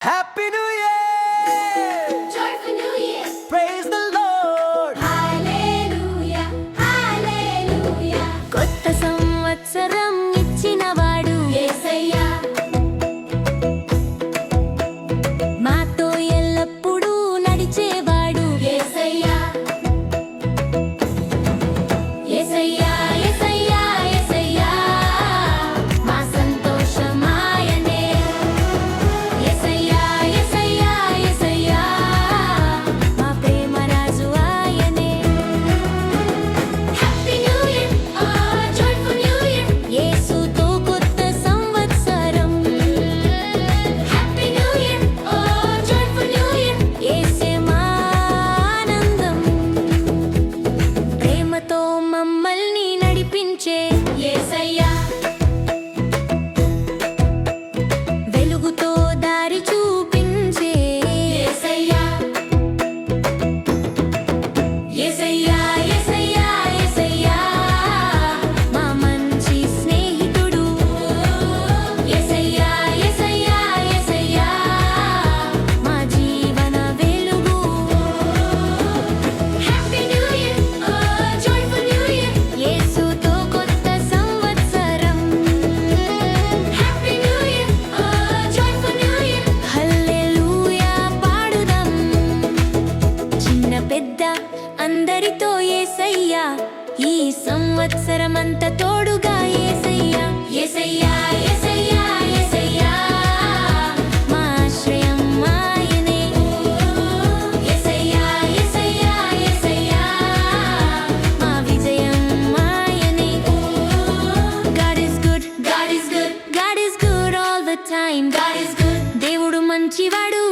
Happy New Year! Joyful New Year! Praise the Lord! Hallelujah! Hallelujah! కొత్త సంవత్సరం ఇచ్చినవాడు యేసయ్యా మాతో ఎల్లప్పుడూ నడిచేవాడు యేసయ్యా యేసయ్యా యేసయ్యా యేసయ్యా మా సంతోషమాయనే యేసయ్యా యేసయ్యా యేసయ్యా మా ప్రేమ రాజు ఆయనే happy new year joyful new year యేసుతో కొత్త సంవత్సరం happy new year joyful new year యేసే మా ఆనందం ప్రేమతో మమ్మల్ని నడిపించే యేసయ్యా వెలుగుతో దారి చూపించే యేసయ్యా యేసయ్యా యేసయ్యా యేసయ్యా మా మంచి స్నేహితుడు యేసయ్యా యేసయ్యా యేసయ్యా మా జీవన వెలుగు happy new year joyful new year యేసుతో కొత్త సంవత్సరం happy new year joyful new year హల్లెలూయా పాడుదాం చిన్న పెద్ద అందరితో యేసయ్యా ఈ సంవత్సరమంతా తోడుగా యేసయ్యా యేసయ్యా యేసయ్యా యేసయ్యా మా ఆశ్రయం ఆయనే యేసయ్యా యేసయ్యా యేసయ్యా మా విజయం ఆయనే God is good God is good God is good all the time God is good దేవుడు మంచివాడు